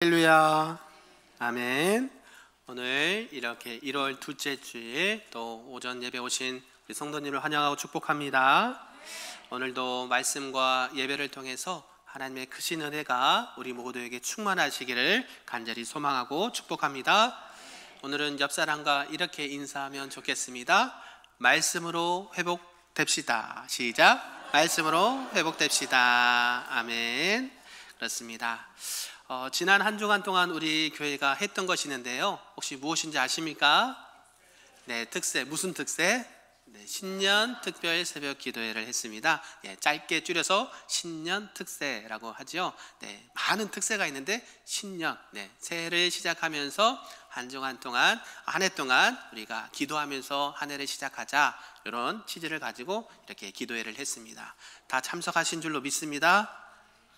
할렐루야, 아멘. 오늘 이렇게 1월 둘째 주일 또 오전 예배 오신 우리 성도님을 환영하고 축복합니다. 오늘도 말씀과 예배를 통해서 하나님의 크신 은혜가 우리 모두에게 충만하시기를 간절히 소망하고 축복합니다. 오늘은 옆 사람과 이렇게 인사하면 좋겠습니다. 말씀으로 회복됩시다. 시작. 말씀으로 회복됩시다. 아멘. 그렇습니다. 지난 한 주간 동안 우리 교회가 했던 것이 있는데요, 혹시 무엇인지 아십니까? 네, 특세. 무슨 특세? 네, 신년 특별 새벽 기도회를 했습니다. 짧게 줄여서 신년 특세라고 하죠. 네, 많은 특세가 있는데 신년, 새해를 시작하면서 한 주간 동안, 한 해 동안 우리가 기도하면서 한 해를 시작하자, 이런 취지를 가지고 이렇게 기도회를 했습니다. 다 참석하신 줄로 믿습니다.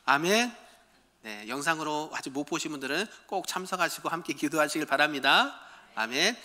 아멘. 네, 영상으로 아직 못 보신 분들은 꼭 참석하시고 함께 기도하시길 바랍니다. 아멘.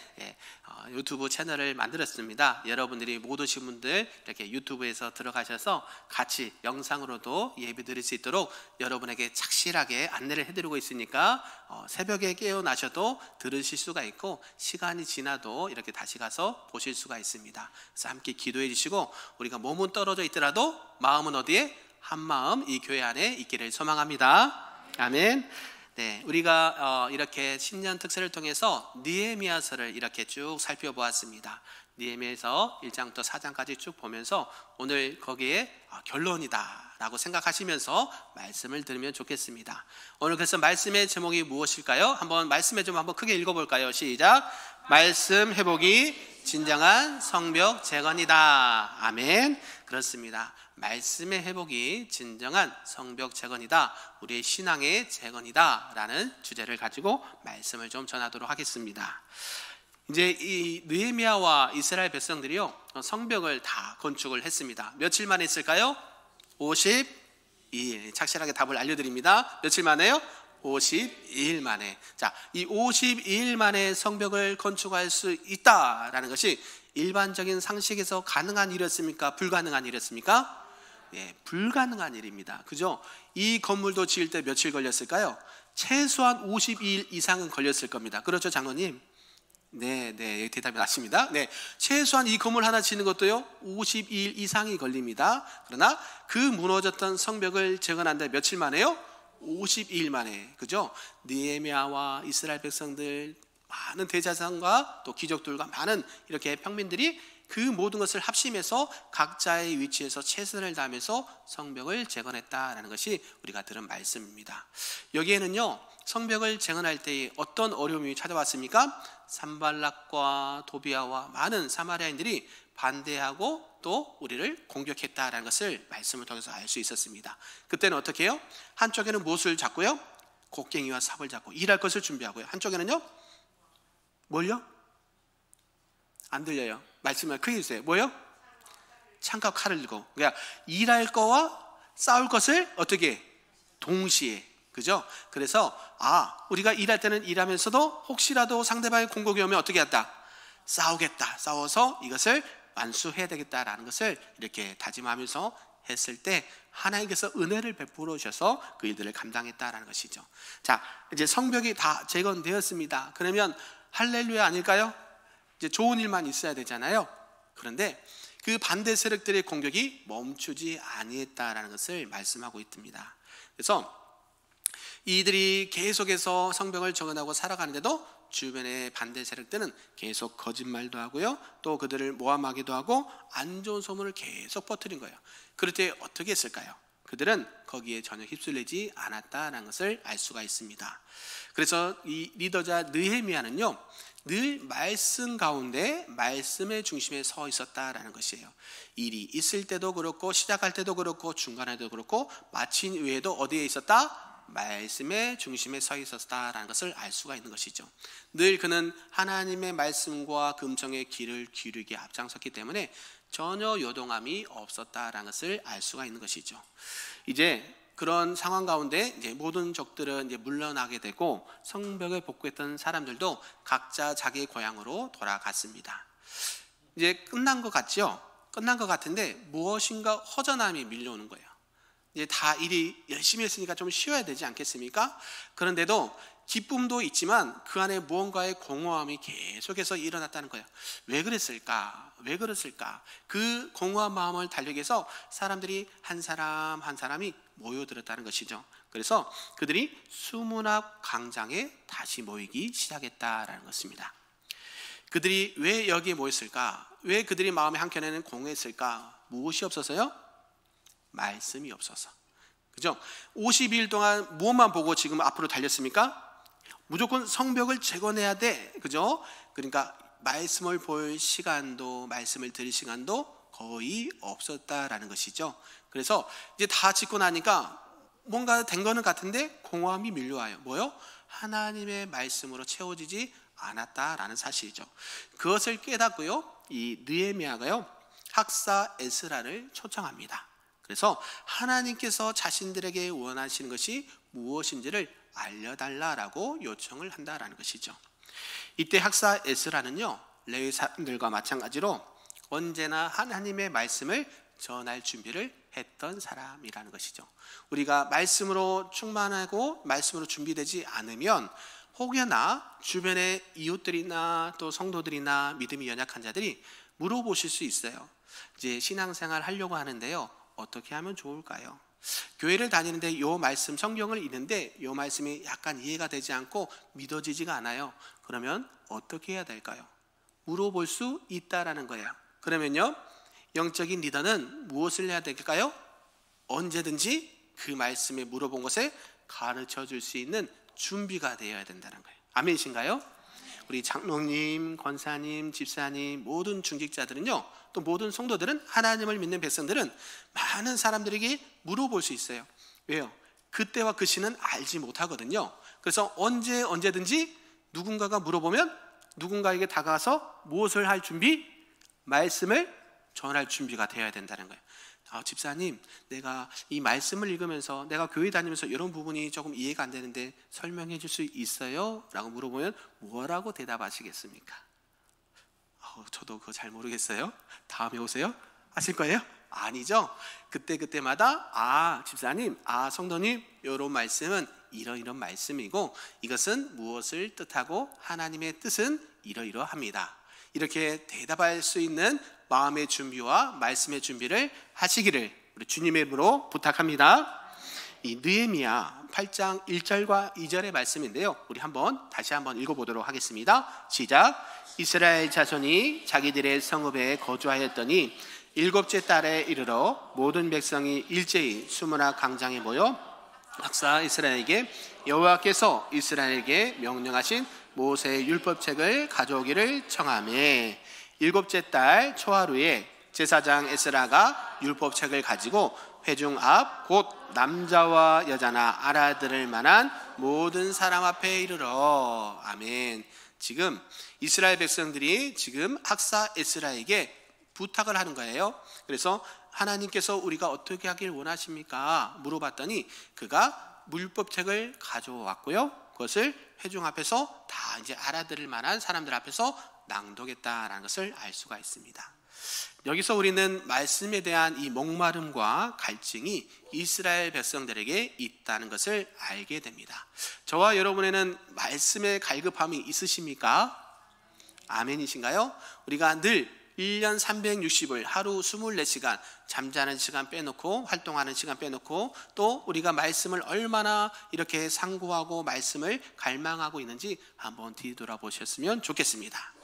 유튜브 채널을 만들었습니다. 여러분들이 못 오신 분들 이렇게 유튜브에서 들어가셔서 같이 영상으로도 예배 드릴 수 있도록 여러분에게 착실하게 안내를 해드리고 있으니까 새벽에 깨어나셔도 들으실 수가 있고, 시간이 지나도 이렇게 다시 가서 보실 수가 있습니다. 그래서 함께 기도해 주시고, 우리가 몸은 떨어져 있더라도 마음은 어디에? 한 마음 이 교회 안에 있기를 소망합니다. 아멘. 네, 우리가 이렇게 신년 특세를 통해서 느헤미야서를 이렇게 쭉 살펴보았습니다. 느헤미야서 1장부터 4장까지 쭉 보면서 오늘 거기에 결론이다 라고 생각하시면서 말씀을 들으면 좋겠습니다. 오늘 그래서 말씀의 제목이 무엇일까요? 한번 말씀에 좀 한번 크게 읽어볼까요? 시작. 말씀 회복이 진정한 성벽 재건이다. 아멘. 그렇습니다. 말씀의 회복이 진정한 성벽 재건이다, 우리의 신앙의 재건이다 라는 주제를 가지고 말씀을 좀 전하도록 하겠습니다. 이제 이 느헤미야와 이스라엘 백성들이요, 성벽을 다 건축을 했습니다. 며칠 만에 했을까요? 52일. 착실하게 답을 알려드립니다. 며칠 만에요? 52일 만에. 자, 이 52일 만에 성벽을 건축할 수 있다라는 것이 일반적인 상식에서 가능한 일이었습니까? 불가능한 일이었습니까? 불가능한 일입니다. 그죠? 이 건물도 지을 때 며칠 걸렸을까요? 최소한 52일 이상은 걸렸을 겁니다. 그렇죠, 장로님? 네, 대답이 맞습니다. 네, 최소한 이 건물 하나 짓는 것도요 52일 이상이 걸립니다. 그러나 그 무너졌던 성벽을 재건한데 며칠 만에요? 52일 만에. 그죠? 느헤미야와 이스라엘 백성들, 많은 대제사장과 또 귀족들과 많은 이렇게 평민들이 그 모든 것을 합심해서 각자의 위치에서 최선을 다하면서 성벽을 재건했다라는 것이 우리가 들은 말씀입니다. 여기에는요, 성벽을 재건할 때 어떤 어려움이 찾아왔습니까? 산발락과 도비아와 많은 사마리아인들이 반대하고 또 우리를 공격했다라는 것을 말씀을 통해서 알 수 있었습니다. 그때는 어떻게 해요? 한쪽에는 무엇을 잡고요? 곡괭이와 삽을 잡고 일할 것을 준비하고요, 한쪽에는요, 뭘요? 안 들려요. 말씀을 크게 해주세요. 뭐요? 창과 칼을 들고. 그러니까 일할 거와 싸울 것을 어떻게? 동시에. 그죠? 그래서 우리가 일할 때는 일하면서도 혹시라도 상대방의 공격이 오면 어떻게 했다? 싸우겠다. 싸워서 이것을 완수해야 되겠다라는 것을 이렇게 다짐하면서 했을 때 하나님께서 은혜를 베풀어 주셔서 그 일들을 감당했다라는 것이죠. 자, 이제 성벽이 다 재건되었습니다. 그러면 할렐루야 아닐까요? 이제 좋은 일만 있어야 되잖아요. 그런데 그 반대 세력들의 공격이 멈추지 아니했다라는 것을 말씀하고 있습니다. 그래서 이들이 계속해서 성벽을 정언하고 살아가는데도 주변의 반대 세력들은 계속 거짓말도 하고요, 또 그들을 모함하기도 하고 안 좋은 소문을 계속 퍼뜨린 거예요. 그럴 때 어떻게 했을까요? 그들은 거기에 전혀 휩쓸리지 않았다는 것을 알 수가 있습니다. 그래서 이 리더자 느헤미야는요, 늘 말씀 가운데 말씀의 중심에 서 있었다라는 것이에요. 일이 있을 때도 그렇고 시작할 때도 그렇고 중간에도 그렇고 마친 후에도 어디에 있었다? 말씀의 중심에 서 있었다라는 것을 알 수가 있는 것이죠. 늘 그는 하나님의 말씀과 금정의 귀를 기울이게 앞장섰기 때문에 전혀 요동함이 없었다라는 것을 알 수가 있는 것이죠. 이제 그런 상황 가운데 이제 모든 적들은 이제 물러나게 되고 성벽에 복구했던 사람들도 각자 자기 고향으로 돌아갔습니다. 이제 끝난 것 같죠? 끝난 것 같은데 무엇인가 허전함이 밀려오는 거예요. 이제 다 일이 열심히 했으니까 좀 쉬어야 되지 않겠습니까? 그런데도 기쁨도 있지만 그 안에 무언가의 공허함이 계속해서 일어났다는 거예요. 왜 그랬을까? 왜 그랬을까? 그 공허한 마음을 달래기 위해서 사람들이 한 사람 한 사람이 모여들었다는 것이죠. 그래서 그들이 수문학 광장에 다시 모이기 시작했다라는 것입니다. 그들이 왜 여기에 모였을까? 왜 그들이 마음의 한켠에는 공허했을까? 무엇이 없어서요? 말씀이 없어서. 그죠? 50일 동안 무엇만 보고 지금 앞으로 달렸습니까? 무조건 성벽을 재건해야 돼. 그죠? 그러니까 말씀을 볼 시간도, 말씀을 들을 시간도 거의 없었다라는 것이죠. 그래서 이제 다 짓고 나니까 뭔가 된 거는 같은데 공허함이 밀려와요. 뭐요? 하나님의 말씀으로 채워지지 않았다라는 사실이죠. 그것을 깨닫고요, 이 느헤미야가요, 학사 에스라를 초청합니다. 그래서 하나님께서 자신들에게 원하시는 것이 무엇인지를 알려달라라고 요청을 한다라는 것이죠. 이때 학사 에스라는요, 레위 사람들과 마찬가지로 언제나 하나님의 말씀을 전할 준비를 했던 사람이라는 것이죠. 우리가 말씀으로 충만하고 말씀으로 준비되지 않으면 혹여나 주변의 이웃들이나 또 성도들이나 믿음이 연약한 자들이 물어보실 수 있어요. 이제 신앙생활 하려고 하는데요, 어떻게 하면 좋을까요? 교회를 다니는데 이 말씀, 성경을 읽는데 이 말씀이 약간 이해가 되지 않고 믿어지지가 않아요. 그러면 어떻게 해야 될까요? 물어볼 수 있다라는 거예요. 그러면요, 영적인 리더는 무엇을 해야 될까요? 언제든지 그 말씀에 물어본 것에 가르쳐 줄 수 있는 준비가 되어야 된다는 거예요. 아멘이신가요? 우리 장로님, 권사님, 집사님, 모든 중직자들은요, 또 모든 성도들은, 하나님을 믿는 백성들은 많은 사람들에게 물어볼 수 있어요. 왜요? 그때와 그 시는 알지 못하거든요. 그래서 언제든지 누군가가 물어보면 누군가에게 다가가서 무엇을 할 준비? 말씀을 전할 준비가 되어야 된다는 거예요. 집사님, 내가 이 말씀을 읽으면서 내가 교회 다니면서 이런 부분이 조금 이해가 안 되는데 설명해 줄 수 있어요? 라고 물어보면 뭐라고 대답하시겠습니까? 저도 그거 잘 모르겠어요. 다음에 오세요? 하실 거예요? 아니죠. 그때마다 집사님, 성도님, 이런 말씀은 이런 말씀이고 이것은 무엇을 뜻하고 하나님의 뜻은 이러이러합니다. 이렇게 대답할 수 있는 마음의 준비와 말씀의 준비를 하시기를 우리 주님의 이름으로 부탁합니다. 이 느헤미야 8장 1절과 2절의 말씀인데요, 우리 다시 한번 읽어보도록 하겠습니다. 시작. 이스라엘 자손이 자기들의 성읍에 거주하였더니 7째 달에 이르러 모든 백성이 일제히 수문학 광장에 모여 학사 이스라엘에게 여호와께서 이스라엘에게 명령하신 모세의 율법책을 가져오기를 청하매, 7째 달 초하루에 제사장 에스라가 율법책을 가지고 회중 앞 곧 남자와 여자나 알아들을 만한 모든 사람 앞에 이르러. 아멘. 지금 이스라엘 백성들이 지금 학사 에스라에게 부탁을 하는 거예요. 그래서 하나님께서 우리가 어떻게 하길 원하십니까? 물어봤더니 그가 율법책을 가져왔고요, 그것을 회중 앞에서 다 이제 알아들을 만한 사람들 앞에서 낭독했다라는 것을 알 수가 있습니다. 여기서 우리는 말씀에 대한 이 목마름과 갈증이 이스라엘 백성들에게 있다는 것을 알게 됩니다. 저와 여러분에는 말씀의 갈급함이 있으십니까? 아멘이신가요? 우리가 늘 1년 360을 하루 24시간 잠자는 시간 빼놓고 활동하는 시간 빼놓고 또 우리가 말씀을 얼마나 이렇게 상고하고 말씀을 갈망하고 있는지 한번 뒤돌아보셨으면 좋겠습니다.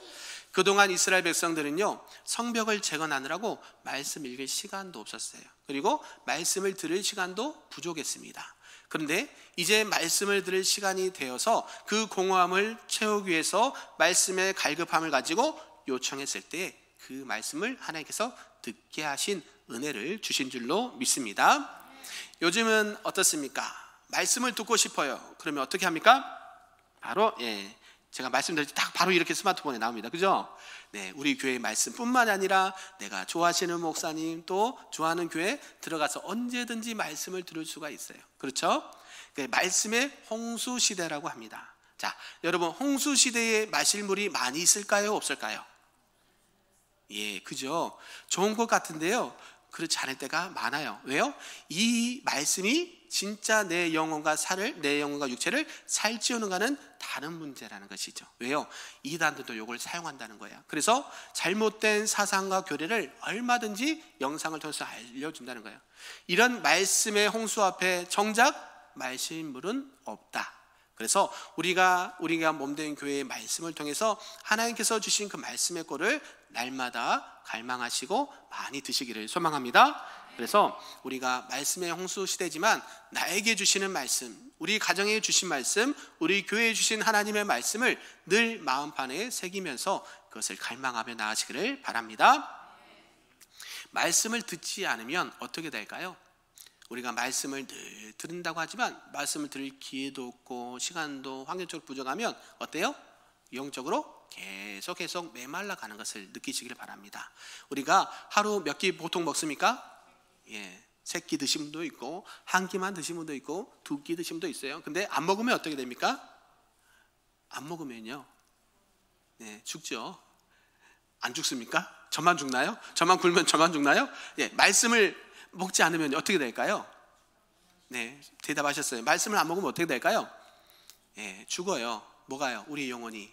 그동안 이스라엘 백성들은요, 성벽을 재건하느라고 말씀 읽을 시간도 없었어요. 그리고 말씀을 들을 시간도 부족했습니다. 그런데 이제 말씀을 들을 시간이 되어서 그 공허함을 채우기 위해서 말씀의 갈급함을 가지고 요청했을 때 그 말씀을 하나님께서 듣게 하신 은혜를 주신 줄로 믿습니다. 요즘은 어떻습니까? 말씀을 듣고 싶어요. 그러면 어떻게 합니까? 바로 제가 말씀드릴 때 딱 바로 이렇게 스마트폰에 나옵니다. 그죠? 네, 우리 교회의 말씀뿐만 아니라 내가 좋아하시는 목사님 또 좋아하는 교회 들어가서 언제든지 말씀을 들을 수가 있어요. 그렇죠? 말씀의 홍수 시대라고 합니다. 자, 여러분, 홍수 시대에 마실 물이 많이 있을까요? 없을까요? 예, 그죠? 좋은 것 같은데요, 그렇지 않을 때가 많아요. 왜요? 이 말씀이 진짜 내 영혼과 육체를 살찌우는가는 다른 문제라는 것이죠. 왜요? 이단들도 이걸 사용한다는 거예요. 그래서 잘못된 사상과 교리를 얼마든지 영상을 통해서 알려준다는 거예요. 이런 말씀의 홍수 앞에 정작 말씀물은 없다. 그래서 우리가 몸된 교회의 말씀을 통해서 하나님께서 주신 그 말씀의 꼴을 날마다 갈망하시고 많이 드시기를 소망합니다. 그래서 우리가 말씀의 홍수 시대지만 나에게 주시는 말씀, 우리 가정에 주신 말씀, 우리 교회에 주신 하나님의 말씀을 늘 마음판에 새기면서 그것을 갈망하며 나아가시기를 바랍니다. 말씀을 듣지 않으면 어떻게 될까요? 우리가 말씀을 늘 들은다고 하지만 말씀을 들을 기회도 없고 시간도 환경적으로 부족하면 어때요? 영적으로 계속 메말라 가는 것을 느끼시길 바랍니다. 우리가 하루 몇 끼 보통 먹습니까? 예, 3끼 드신 분도 있고 1끼만 드신 분도 있고 2끼 드신 분도 있어요. 근데 안 먹으면 어떻게 됩니까? 안 먹으면요, 네, 죽죠. 안 죽습니까? 저만 죽나요? 저만 굶으면 저만 죽나요? 예, 말씀을 먹지 않으면 어떻게 될까요? 네, 대답하셨어요. 말씀을 안 먹으면 어떻게 될까요? 예, 죽어요. 뭐가요? 우리 영혼이.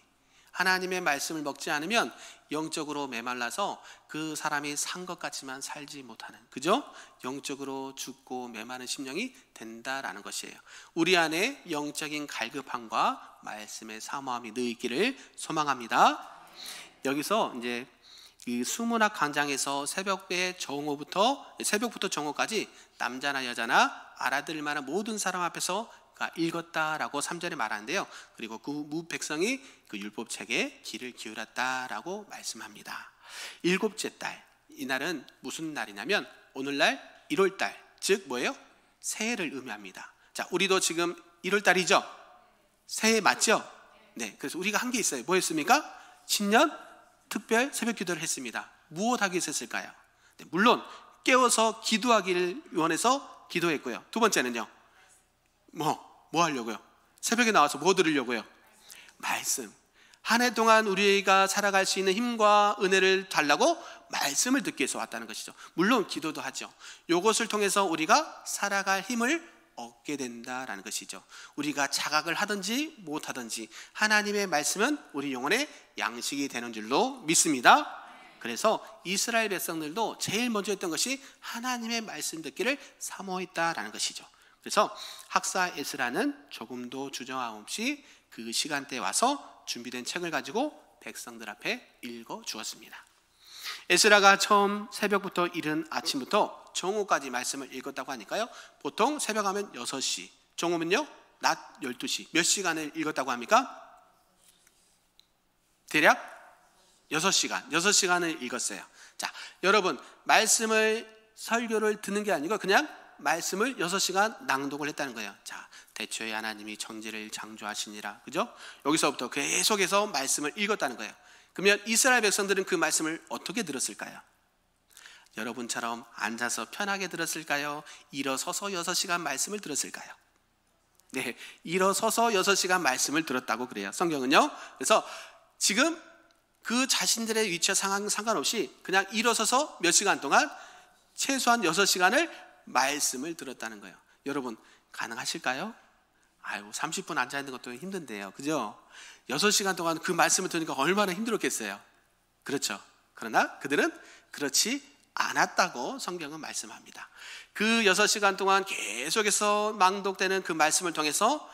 하나님의 말씀을 먹지 않으면 영적으로 메말라서 그 사람이 산 것 같지만 살지 못하는, 그죠? 영적으로 죽고 메마른 심령이 된다라는 것이에요. 우리 안에 영적인 갈급함과 말씀의 사모함이 늘 있기를 소망합니다. 여기서 이제 이 수문학 강장에서 새벽부터 정오까지 남자나 여자나 알아들을 만한 모든 사람 앞에서 읽었다라고 3절에 말하는데요. 그리고 그 무백성이 그 율법책에 귀를 기울였다라고 말씀합니다. 7째 달, 이날은 무슨 날이냐면 오늘날 1월달, 즉 뭐예요? 새해를 의미합니다. 자, 우리도 지금 1월달이죠? 새해 맞죠? 네, 그래서 우리가 한 게 있어요. 뭐였습니까? 신년 특별 새벽 기도를 했습니다. 무엇 하기 위해서 했을까요? 네, 물론 깨워서 기도하기를 원해서 기도했고요. 두 번째는요, 뭐 하려고요? 새벽에 나와서 뭐 들으려고요? 말씀. 한 해 동안 우리가 살아갈 수 있는 힘과 은혜를 달라고 말씀을 듣기 위해서 왔다는 것이죠. 물론 기도도 하죠. 이것을 통해서 우리가 살아갈 힘을 얻게 된다라는 것이죠. 우리가 자각을 하든지 못하든지 하나님의 말씀은 우리 영혼의 양식이 되는 줄로 믿습니다. 그래서 이스라엘 백성들도 제일 먼저 했던 것이 하나님의 말씀 듣기를 사모했다라는 것이죠. 그래서 학사 에스라는 조금도 주저함 없이 그 시간대에 와서 준비된 책을 가지고 백성들 앞에 읽어 주었습니다. 에스라가 처음 새벽부터 이른 아침부터 정오까지 말씀을 읽었다고 하니까요, 보통 새벽 하면 6시, 정오면요 낮 12시, 몇 시간을 읽었다고 합니까? 대략 6시간을 읽었어요. 자, 여러분, 설교를 듣는 게 아니고 그냥 말씀을 6시간 낭독을 했다는 거예요. 자, 대초에 하나님이 천지를 창조하시니라, 그죠? 여기서부터 계속해서 말씀을 읽었다는 거예요. 그러면 이스라엘 백성들은 그 말씀을 어떻게 들었을까요? 여러분처럼 앉아서 편하게 들었을까요? 일어서서 6시간 말씀을 들었을까요? 네, 일어서서 6시간 말씀을 들었다고 그래요, 성경은요. 그래서 지금 그 자신들의 위치와 상황 상관없이 그냥 일어서서 몇 시간 동안 최소한 6시간을 말씀을 들었다는 거예요. 여러분, 가능하실까요? 30분 앉아있는 것도 힘든데요, 그죠? 6시간 동안 그 말씀을 들으니까 얼마나 힘들었겠어요. 그렇죠? 그러나 그들은 그렇지 않았다고 성경은 말씀합니다. 그 6시간 동안 계속해서 낭독되는 그 말씀을 통해서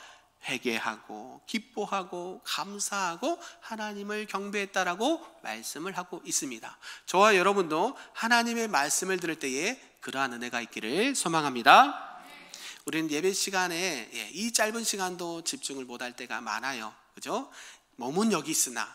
회개하고 기뻐하고 감사하고 하나님을 경배했다라고 말씀을 하고 있습니다. 저와 여러분도 하나님의 말씀을 들을 때에 그러한 은혜가 있기를 소망합니다. 우리는 예배 시간에 이 짧은 시간도 집중을 못할 때가 많아요, 그죠? 몸은 여기 있으나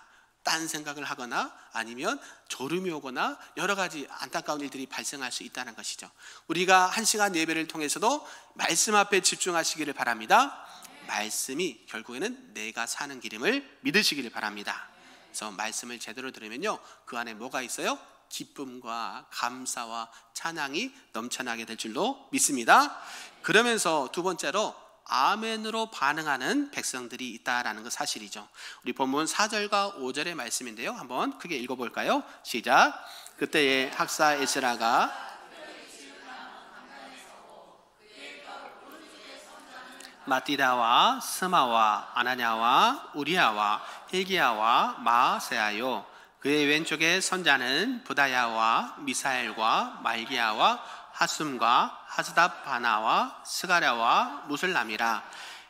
딴 생각을 하거나 아니면 졸음이 오거나 여러 가지 안타까운 일들이 발생할 수 있다는 것이죠. 우리가 1시간 예배를 통해서도 말씀 앞에 집중하시기를 바랍니다. 말씀이 결국에는 내가 사는 길임을 믿으시기를 바랍니다. 그래서 말씀을 제대로 들으면요, 그 안에 뭐가 있어요? 기쁨과 감사와 찬양이 넘쳐나게 될 줄로 믿습니다. 그러면서 두 번째로 아멘으로 반응하는 백성들이 있다라는 것 사실이죠. 우리 본문 4절과 5절의 말씀인데요, 한번 크게 읽어볼까요? 시작. 그때에 학사 에스라가 마띠다와 스마와 아나냐와 우리야와 힐기야와 마세아요. 그의 왼쪽에 선자는 부다야와 미사엘과 말기야와 하숨과 하스답 바나와 스가랴와 무슬람이라.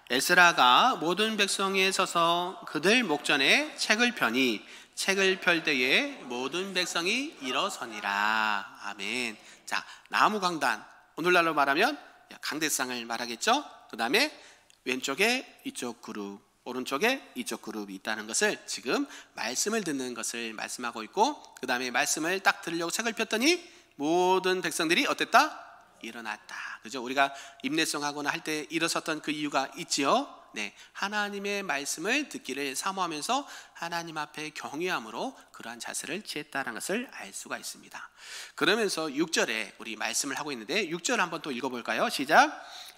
에스라가 모든 백성에 서서 그들 목전에 책을 펴니 책을 펼 때에 모든 백성이 일어서니라. 아멘. 자, 나무 강단, 오늘날로 말하면 강대상을 말하겠죠. 그 다음에 왼쪽에 이쪽 그룹, 오른쪽에 이쪽 그룹이 있다는 것을 지금 말씀을 듣는 것을 말씀하고 있고, 그 다음에 말씀을 딱 들으려고 책을 폈더니 모든 백성들이 어땠다? 일어났다. 그죠? 우리가 임례성하거나 할 때 일어섰던 그 이유가 있지요. 네, 하나님의 말씀을 듣기를 사모하면서 하나님 앞에 경외함으로 그러한 자세를 취했다는 것을 알 수가 있습니다. 그러면서 6절에 우리 말씀을 하고 있는데 6절 한번 또 읽어볼까요? 시작.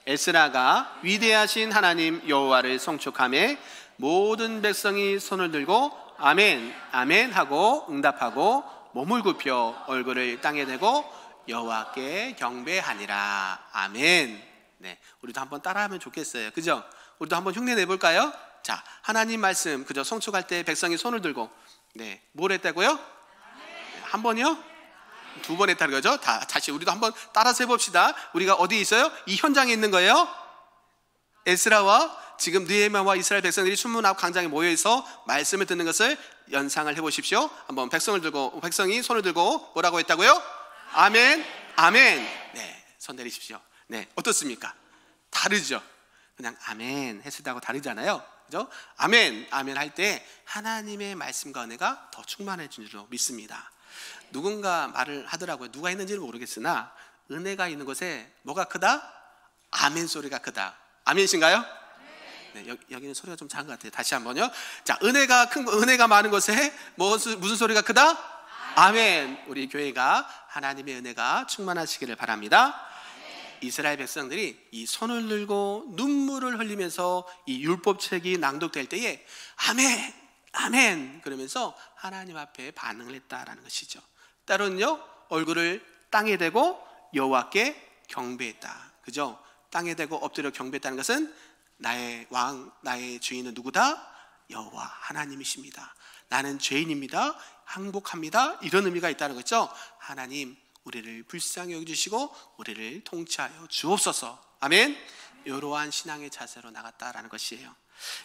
에스라가 위대하신 하나님 여호와를 송축하며 모든 백성이 손을 들고 아멘 아멘 하고 응답하고 몸을 굽혀 얼굴을 땅에 대고 여호와께 경배하니라. 아멘. 네, 우리도 한번 따라하면 좋겠어요. 그죠? 우리도 한번 흉내 내볼까요? 자, 하나님 말씀 그죠? 송축할 때 백성이 손을 들고 네, 뭘 했다고요? 네, 한 번이요? 두 번 했다는 거죠? 다시 우리도 한번 따라서 해봅시다. 우리가 어디 있어요? 이 현장에 있는 거예요. 에스라와 지금 느헤미야와 이스라엘 백성들이 순문 앞 광장에 모여서 말씀을 듣는 것을 연상을 해보십시오. 한번 백성이 손을 들고 뭐라고 했다고요? 아멘, 아멘. 네, 손 내리십시오. 네, 어떻습니까? 다르죠? 그냥 아멘 했을 때하고 다르잖아요. 그죠? 아멘, 아멘 할 때 하나님의 말씀과 은혜가 더 충만해진 줄로 믿습니다. 누군가 말을 하더라고요. 누가 했는지는 모르겠으나 은혜가 있는 곳에 뭐가 크다? 아멘 소리가 크다. 아멘이신가요? 네, 여기는 소리가 좀 작은 것 같아요. 다시 한번요. 자, 은혜가 많은 곳에 무슨 소리가 크다? 아멘. 우리 교회가 하나님의 은혜가 충만하시기를 바랍니다. 이스라엘 백성들이 이 손을 들고 눈물을 흘리면서 이 율법책이 낭독될 때에 아멘, 아멘 그러면서 하나님 앞에 반응을 했다라는 것이죠. 때로는요 얼굴을 땅에 대고 여호와께 경배했다. 그죠? 땅에 대고 엎드려 경배했다는 것은 나의 왕, 나의 주인은 누구다? 여호와 하나님이십니다. 나는 죄인입니다. 항복합니다. 이런 의미가 있다는 거죠. 하나님 우리를 불쌍히 여겨주시고 우리를 통치하여 주옵소서. 아멘. 이러한 신앙의 자세로 나갔다라는 것이에요.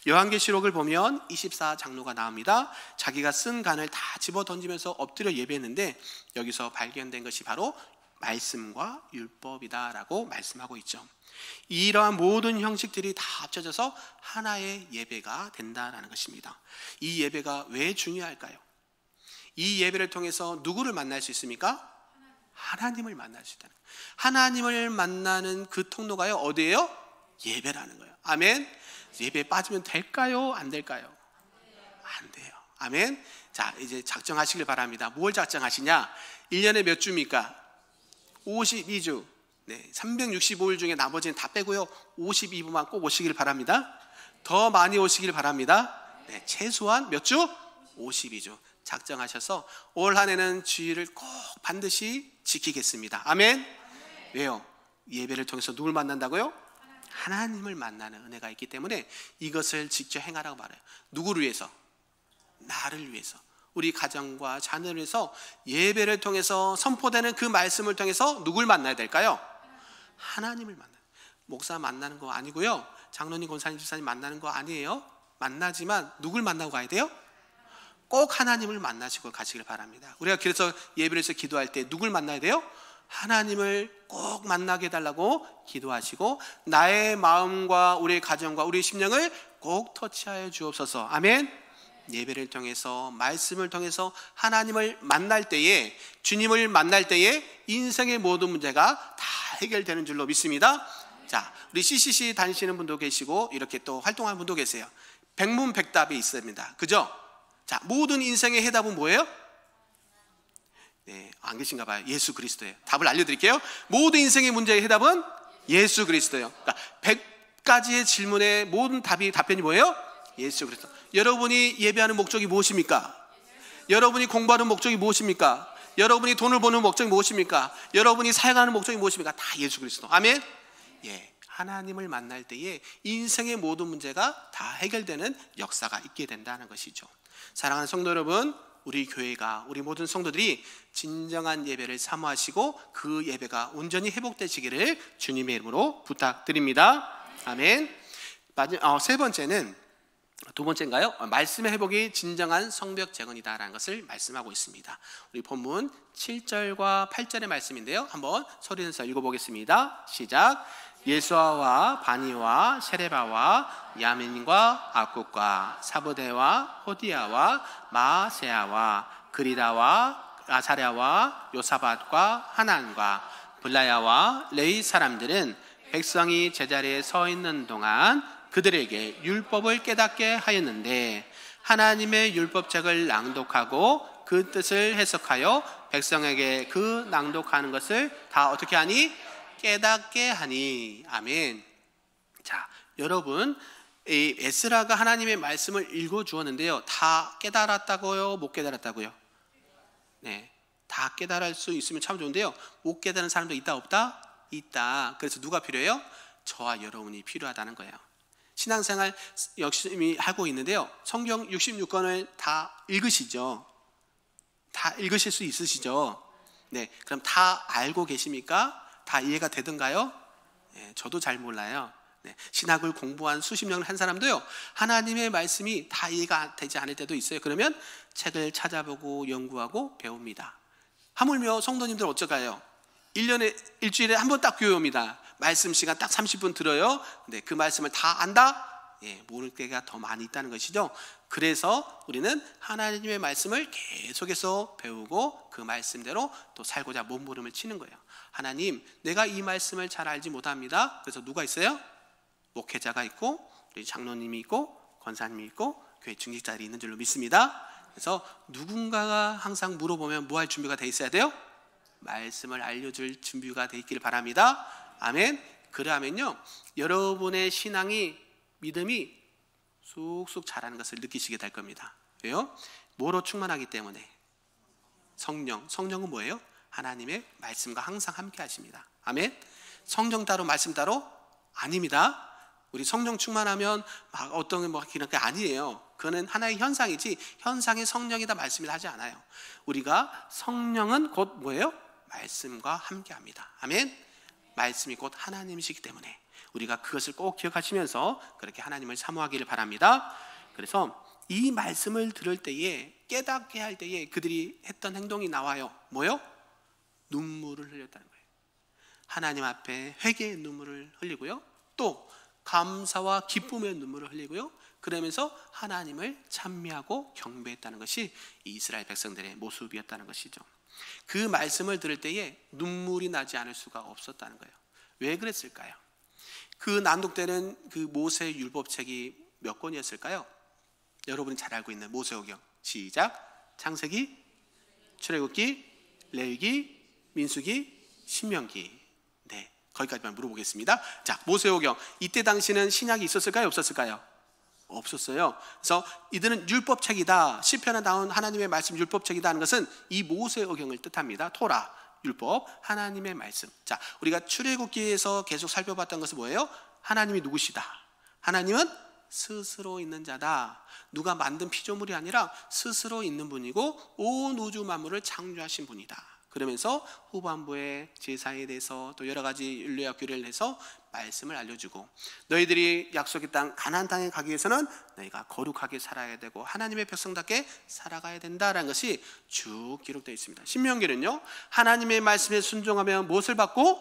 요한계시록을 보면 24장로가 나옵니다. 자기가 쓴 간을 다 집어 던지면서 엎드려 예배했는데 여기서 발견된 것이 바로 말씀과 율법이다라고 말씀하고 있죠. 이러한 모든 형식들이 다 합쳐져서 하나의 예배가 된다라는 것입니다. 이 예배가 왜 중요할까요? 이 예배를 통해서 누구를 만날 수 있습니까? 하나님을 만날 수 있다는 거예요. 하나님을 만나는 그 통로가요 어디예요? 예배라는 거예요. 아멘. 예배에 빠지면 될까요? 안 될까요? 안 돼요. 아멘. 자, 이제 작정하시길 바랍니다. 뭘 작정하시냐? 1년에 몇 주입니까? 52주. 네, 365일 중에 나머지는 다 빼고요 52부만 꼭 오시길 바랍니다. 더 많이 오시길 바랍니다. 네, 최소한 몇 주? 52주 작정하셔서 올 한 해는 주일을 꼭 반드시 지키겠습니다. 아멘. 왜요? 예배를 통해서 누굴 만난다고요? 하나님을 만나는 은혜가 있기 때문에 이것을 직접 행하라고 말해요. 누구를 위해서? 나를 위해서, 우리 가정과 자녀를 위해서 예배를 통해서 선포되는 그 말씀을 통해서 누굴 만나야 될까요? 하나님을 만나요. 목사 만나는 거 아니고요, 장로님, 권사님, 집사님 만나는 거 아니에요. 만나지만 누굴 만나고 가야 돼요? 꼭 하나님을 만나시고 가시길 바랍니다. 우리가 그래서 예배를 해서 기도할 때 누굴 만나야 돼요? 하나님을 꼭 만나게 해달라고 기도하시고 나의 마음과 우리 가정과 우리 심령을 꼭 터치하여 주옵소서. 아멘. 예배를 통해서 말씀을 통해서 하나님을 만날 때에, 주님을 만날 때에 인생의 모든 문제가 다 해결되는 줄로 믿습니다. 자, 우리 CCC 다니시는 분도 계시고 이렇게 또 활동하는 분도 계세요. 백문백답이 있습니다. 그죠? 자, 모든 인생의 해답은 뭐예요? 네, 안 계신가 봐요. 예수 그리스도예요. 답을 알려드릴게요. 모든 인생의 문제의 해답은 예수 그리스도예요. 그러니까 100가지의 질문의 모든 답변이 뭐예요? 예수 그리스도. 여러분이 예배하는 목적이 무엇입니까? 여러분이 공부하는 목적이 무엇입니까? 여러분이 돈을 버는 목적이 무엇입니까? 여러분이 사역하는 목적이 무엇입니까? 다 예수 그리스도. 아멘. 예, 하나님을 만날 때에 인생의 모든 문제가 다 해결되는 역사가 있게 된다는 것이죠. 사랑하는 성도 여러분, 우리 교회가, 우리 모든 성도들이 진정한 예배를 사모하시고 그 예배가 온전히 회복되시기를 주님의 이름으로 부탁드립니다. 아멘. 세 번째는, 두 번째인가요? 말씀의 회복이 진정한 성벽 재건이다라는 것을 말씀하고 있습니다. 우리 본문 7절과 8절의 말씀인데요, 한번 소리내서 읽어보겠습니다. 시작. 예수아와 바니와 세레바와 야민과 악국과 사부대와 호디아와 마세아와 그리다와 아사랴와 요사밧과 하난과 블라야와 레이 사람들은 백성이 제자리에 서 있는 동안 그들에게 율법을 깨닫게 하였는데, 하나님의 율법책을 낭독하고 그 뜻을 해석하여 백성에게 그 낭독하는 것을 다 어떻게 하니? 깨닫게 하니. 아멘. 자, 여러분, 이 에스라가 하나님의 말씀을 읽어 주었는데요, 다 깨달았다고요? 못 깨달았다고요? 네, 다 깨달을 수 있으면 참 좋은데요, 못 깨달은 사람도 있다 없다? 있다. 그래서 누가 필요해요? 저와 여러분이 필요하다는 거예요. 신앙생활 열심히 하고 있는데요, 성경 66권을 다 읽으시죠? 다 읽으실 수 있으시죠? 네, 그럼 다 알고 계십니까? 다 이해가 되던가요? 네, 저도 잘 몰라요. 네, 신학을 공부한 수십 년을 한 사람도요, 하나님의 말씀이 다 이해가 되지 않을 때도 있어요. 그러면 책을 찾아보고 연구하고 배웁니다. 하물며 성도님들 어쩌가요? 일주일에 한 번 딱 교회 옵니다. 말씀 시간 딱 30분 들어요. 근데 그 말씀을 다 안다? 예, 모를 때가 더 많이 있다는 것이죠. 그래서 우리는 하나님의 말씀을 계속해서 배우고 그 말씀대로 또 살고자 몸부림을 치는 거예요. 하나님, 내가 이 말씀을 잘 알지 못합니다. 그래서 누가 있어요? 목회자가 있고, 우리 장로님이 있고, 권사님이 있고, 교회 중직자들이 있는 줄로 믿습니다. 그래서 누군가가 항상 물어보면 뭐 할 준비가 돼 있어야 돼요? 말씀을 알려줄 준비가 돼 있기를 바랍니다. 아멘. 그러면요, 여러분의 신앙이, 믿음이 쑥쑥 자라는 것을 느끼시게 될 겁니다. 왜요? 뭐로 충만하기 때문에? 성령은 뭐예요? 하나님의 말씀과 항상 함께 하십니다. 아멘. 성령 따로 말씀 따로? 아닙니다. 우리 성령 충만하면 막 어떤 이런 게 아니에요. 그거는 하나의 현상이지, 현상의 성령이다 말씀이다 하지 않아요. 우리가 성령은 곧 뭐예요? 말씀과 함께 합니다. 아멘. 말씀이 곧 하나님이시기 때문에 우리가 그것을 꼭 기억하시면서 그렇게 하나님을 사모하기를 바랍니다. 그래서 이 말씀을 들을 때에, 깨닫게 할 때에 그들이 했던 행동이 나와요. 뭐요? 눈물을 흘렸다는 거예요. 하나님 앞에 회개의 눈물을 흘리고요, 또 감사와 기쁨의 눈물을 흘리고요, 그러면서 하나님을 찬미하고 경배했다는 것이 이스라엘 백성들의 모습이었다는 것이죠. 그 말씀을 들을 때에 눈물이 나지 않을 수가 없었다는 거예요. 왜 그랬을까요? 그 낭독되는 그 모세 율법책이 몇 권이었을까요? 여러분이 잘 알고 있는 모세오경. 시작. 창세기, 출애굽기, 레위기, 민수기, 신명기. 네, 거기까지만 물어보겠습니다. 자, 모세오경. 이때 당시는 신약이 있었을까요? 없었을까요? 없었어요. 그래서 이들은 율법책이다, 시편에 나온 하나님의 말씀 율법책이다 하는 것은 이 모세오경을 뜻합니다. 토라, 율법, 하나님의 말씀. 자, 우리가 출애굽기에서 계속 살펴봤던 것은 뭐예요? 하나님이 누구시다? 하나님은 스스로 있는 자다. 누가 만든 피조물이 아니라 스스로 있는 분이고 온 우주 만물을 창조하신 분이다. 그러면서 후반부에 제사에 대해서 또 여러 가지 율례와 규례를 해서 말씀을 알려주고, 너희들이 약속의 땅 가나안 땅에 가기 위해서는 너희가 거룩하게 살아야 되고 하나님의 백성답게 살아가야 된다라는 것이 쭉 기록되어 있습니다. 신명기는요, 하나님의 말씀에 순종하면 무엇을 받고?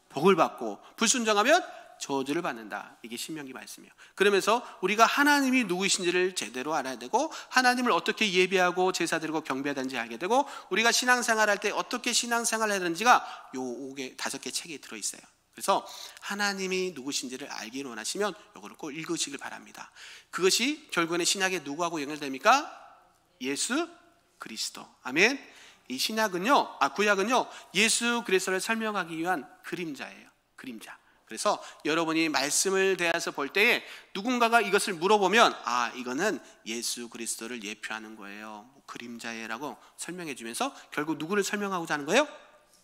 복을 받고, 불순종하면 저주를 받는다. 이게 신명기 말씀이에요. 그러면서 우리가 하나님이 누구이신지를 제대로 알아야 되고, 하나님을 어떻게 예배하고 제사 드리고 경배해야 되는지 알게 되고, 우리가 신앙생활할 때 어떻게 신앙생활을 해야 되는지가 요 5개 책에 들어있어요. 그래서 하나님이 누구신지를 알기를 원하시면 이거를 꼭 읽으시길 바랍니다. 그것이 결국에는 신약에 누구하고 연결됩니까? 예수 그리스도. 아멘. 이 구약은요, 예수 그리스도를 설명하기 위한 그림자예요. 그림자. 그래서 여러분이 말씀을 대해서 볼 때에 누군가가 이것을 물어보면, 아, 이거는 예수 그리스도를 예표하는 거예요, 그림자예라고 설명해 주면서 결국 누구를 설명하고자 하는 거예요?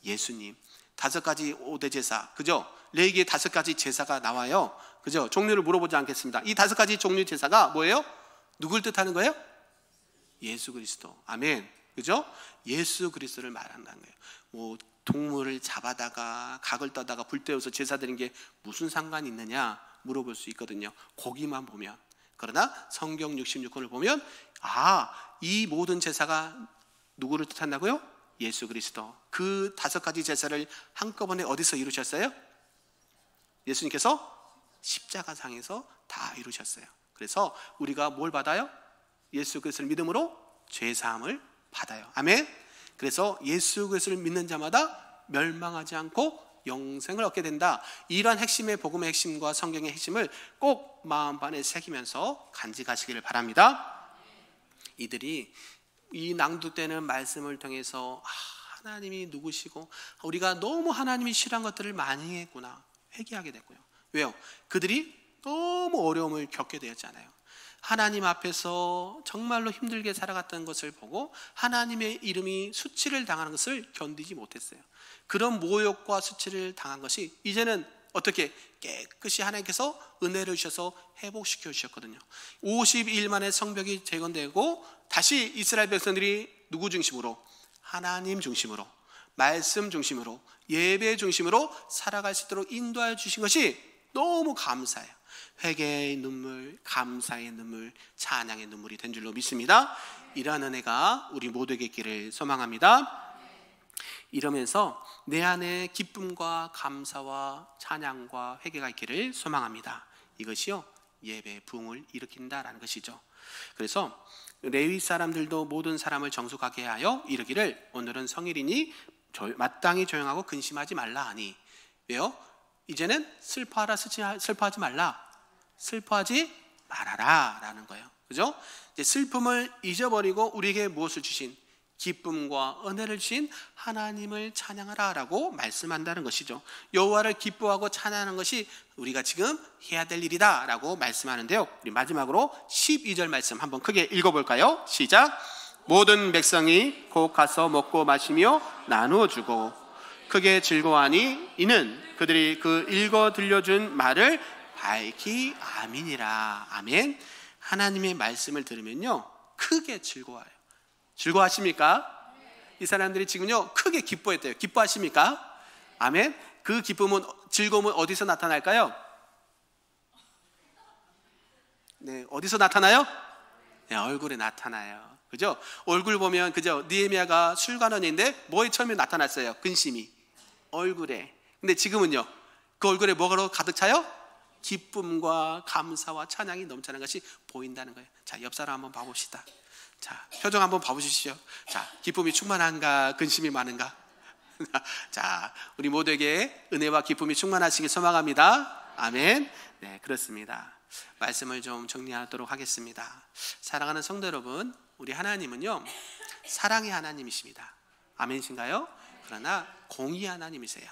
예수님. 5가지 5대 제사, 그죠? 레위기에 5가지 제사가 나와요. 그죠? 종류를 물어보지 않겠습니다. 이 5가지 종류 제사가 뭐예요? 누굴 뜻하는 거예요? 예수 그리스도. 아멘. 그죠? 예수 그리스도를 말한다는 거예요. 뭐 동물을 잡아다가 각을 떠다가 불 때워서 제사 드리는 게 무슨 상관이 있느냐 물어볼 수 있거든요. 거기만 보면. 그러나 성경 66권을 보면 이 모든 제사가 누구를 뜻한다고요? 예수 그리스도. 그 5가지 제사를 한꺼번에 어디서 이루셨어요? 예수님께서 십자가상에서 다 이루셨어요. 그래서 우리가 뭘 받아요? 예수 그리스도를 믿음으로 죄사함을 받아요. 아멘. 그래서 예수 그리스도를 믿는 자마다 멸망하지 않고 영생을 얻게 된다. 이러한 핵심의 복음의 핵심과 성경의 핵심을 꼭 마음판에 새기면서 간직하시기를 바랍니다. 이들이 이 낭독되는 말씀을 통해서 하나님이 누구시고 우리가 너무 하나님이 싫어한 것들을 많이 했구나 회개하게 됐고요. 왜요? 그들이 너무 어려움을 겪게 되었잖아요. 하나님 앞에서 정말로 힘들게 살아갔던 것을 보고 하나님의 이름이 수치를 당하는 것을 견디지 못했어요. 그런 모욕과 수치를 당한 것이 이제는 어떻게 깨끗이 하나님께서 은혜를 주셔서 회복시켜 주셨거든요. 50일 만에 성벽이 재건되고 다시 이스라엘 백성들이 누구 중심으로? 하나님 중심으로, 말씀 중심으로, 예배 중심으로 살아갈 수 있도록 인도하여 주신 것이 너무 감사해요. 회개의 눈물, 감사의 눈물, 찬양의 눈물이 된 줄로 믿습니다. 이러한 은혜가 우리 모두에게 있기를 소망합니다. 이러면서 내 안에 기쁨과 감사와 찬양과 회개가 있기를 소망합니다. 이것이요 예배의 부흥을 일으킨다라는 것이죠. 그래서 레위 사람들도 모든 사람을 정숙하게 하여 이르기를 오늘은 성일이니 마땅히 조용하고 근심하지 말라 하니. 왜요? 이제는 슬퍼하라 슬퍼하지 말라, 슬퍼하지 말아라 라는 거예요. 그죠? 이제 슬픔을 잊어버리고 우리에게 무엇을 주신? 기쁨과 은혜를 주신 하나님을 찬양하라 라고 말씀한다는 것이죠. 여호와를 기뻐하고 찬양하는 것이 우리가 지금 해야 될 일이다 라고 말씀하는데요. 우리 마지막으로 12절 말씀 한번 크게 읽어볼까요? 시작. 모든 백성이 곧 가서 먹고 마시며 나누어 주고 크게 즐거워하니 이는 그들이 그 읽어 들려준 말을 밝히 아멘이라. 아멘. 하나님의 말씀을 들으면요 크게 즐거워요. 즐거워하십니까? 이 사람들이 지금요 크게 기뻐했대요. 기뻐하십니까? 아멘. 그 기쁨은, 즐거움은 어디서 나타날까요? 네, 어디서 나타나요? 네, 얼굴에 나타나요. 그죠? 얼굴 보면 그죠? 느헤미야가 술관원인데 뭐에 처음에 나타났어요? 근심이 얼굴에. 근데 지금은요 그 얼굴에 뭐가 가득 차요? 기쁨과 감사와 찬양이 넘쳐나는 것이 보인다는 거예요. 자, 옆 사람 한번 봐봅시다. 자, 표정 한번 봐보십시오. 자, 기쁨이 충만한가, 근심이 많은가? 자, 우리 모두에게 은혜와 기쁨이 충만하시길 소망합니다. 아멘. 네, 그렇습니다. 말씀을 좀 정리하도록 하겠습니다. 사랑하는 성도 여러분, 우리 하나님은요 사랑의 하나님이십니다. 아멘이신가요? 그러나 공의 하나님이세요.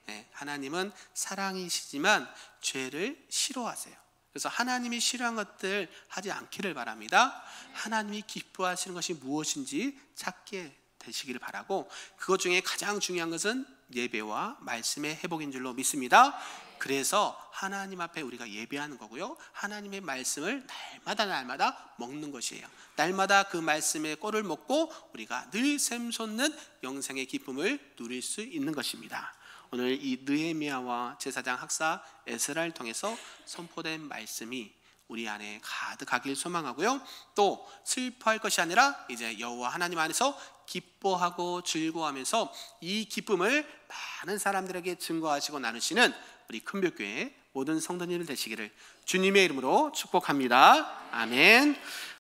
네, 하나님은 사랑이시지만 죄를 싫어하세요. 그래서 하나님이 싫어한 것들 하지 않기를 바랍니다. 하나님이 기뻐하시는 것이 무엇인지 찾게 되시기를 바라고, 그것 중에 가장 중요한 것은 예배와 말씀의 회복인 줄로 믿습니다. 그래서 하나님 앞에 우리가 예배하는 거고요, 하나님의 말씀을 날마다 먹는 것이에요. 날마다 그 말씀의 꼴을 먹고 우리가 늘 샘솟는 영생의 기쁨을 누릴 수 있는 것입니다. 오늘 이 느헤미야와 제사장 학사 에스라를 통해서 선포된 말씀이 우리 안에 가득하길 소망하고요, 또 슬퍼할 것이 아니라 이제 여호와 하나님 안에서 기뻐하고 즐거워하면서 이 기쁨을 많은 사람들에게 증거하시고 나누시는 우리 큰별교회 모든 성도님들 되시기를 주님의 이름으로 축복합니다. 아멘.